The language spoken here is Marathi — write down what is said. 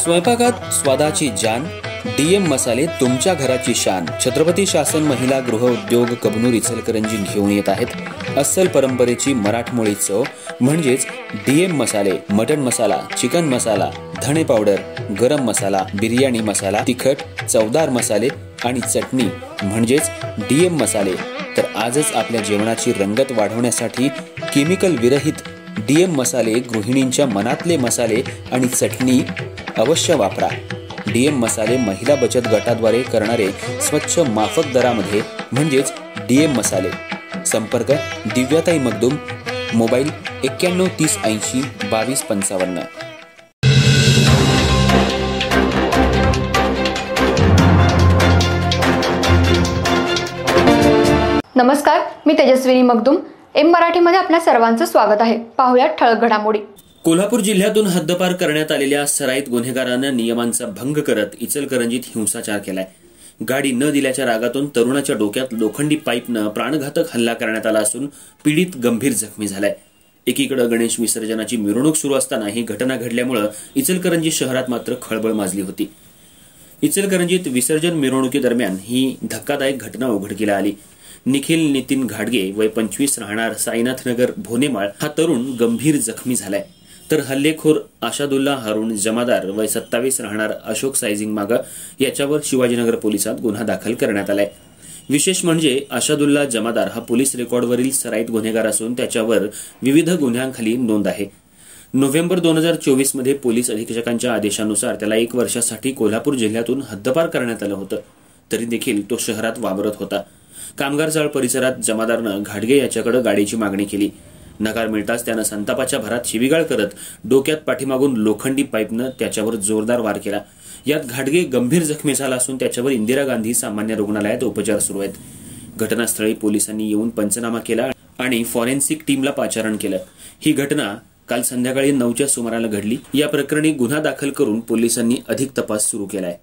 स्वयंपाकात स्वादाची जान, डीएम मसाले तुमच्या घराची शान। छत्रपती शासन महिला गृह उद्योग कबनूर इचलकरंजी घेऊन येत आहेत अस्सल परंपरेची मराठमोळी चव म्हणजेच डीएम मसाले। मटन मसाला, चिकन मसाला, धणे पावडर, गरम मसाला, बिर्याणी मसाला, तिखट चवदार मसाले आणि चटणी म्हणजेच डीएम मसाले। तर आजच आपल्या जेवणाची रंगत वाढवण्यासाठी केमिकल विरहित डीएम मसाले, गृहिणींच्या मनातले मसाले आणि चटणी अवश्य वापरा। डीएम मसाले महिला बचत गटाद्वारे करणारे स्वच्छ माफक दरामध्ये म्हणजेच डीएम मसाले। संपर्क दिव्याताई मगदूम, मोबाईल 91 30 80 22 55। नमस्कार, मी तेजस्विनी मगदूम। एम मराठीमध्ये आपल्या सर्वांचं स्वागत आहे। पाहूया ठळक घडामोडी। कोल्हापूर जिल्ह्यातून हद्दपार करण्यात आलेल्या सराईत गुन्हेगारानं नियमांचा भंग करत इचलकरंजीत हिंसाचार केलाय। गाडी न दिल्याच्या रागातून तरुणाच्या डोक्यात लोखंडी पाईपनं प्राणघातक हल्ला करण्यात आला असून पीडित गंभीर जखमी झालाय। एकीकडे गणेश विसर्जनाची मिरवणूक सुरू असताना ही घटना घडल्यामुळे इचलकरंजी शहरात मात्र खळबळ माजली होती। इचलकरंजीत विसर्जन मिरवणुकीदरम्यान ही धक्कादायक घटना उघडकीला आली। निखिल नितीन घाडगे वय 25 राहणार साईनाथनगर भोनेमाळ हा तरुण गंभीर जखमी झालाय। तर हल्लेखोर आशादुल्ला हारून जमादार वय 27 राहणार अशोक सायझिंग मागा याच्यावर शिवाजीनगर पोलिसात गुन्हा दाखल करण्यात आलाय। विशेष म्हणजे आशादुल्ला जमादार हा पोलीस रेकॉर्डवरील सराईत गुन्हेगार असून त्याच्यावर विविध गुन्ह्यांखाली नोंद आहे। नोव्हेंबर 2024 मध्ये पोलीस अधीक्षकांच्या आदेशानुसार त्याला 1 वर्षासाठी कोल्हापूर जिल्ह्यातून हद्दपार करण्यात आलं होतं। तरी देखील तो शहरात वावरत होता। कामगार चाळ परिसरात जमादारनं घाडगे याच्याकडे गाडीची मागणी केली। नकार मिळताच त्यानं संतापाच्या भरात शिवीगाळ करत डोक्यात पाठीमागून लोखंडी पाईपनं त्याच्यावर जोरदार वार केला। यात घाडगे गंभीर जखमी झाला असून त्याच्यावर इंदिरा गांधी सामान्य रुग्णालयात उपचार सुरू आहेत। घटनास्थळी पोलिसांनी येऊन पंचनामा केला आणि फॉरेन्सिक टीमला पाचारण केलं। ही घटना काल संध्याकाळी 9च्या सुमाराला घडली। या प्रकरणी गुन्हा दाखल करून पोलिसांनी अधिक तपास सुरू केलाय।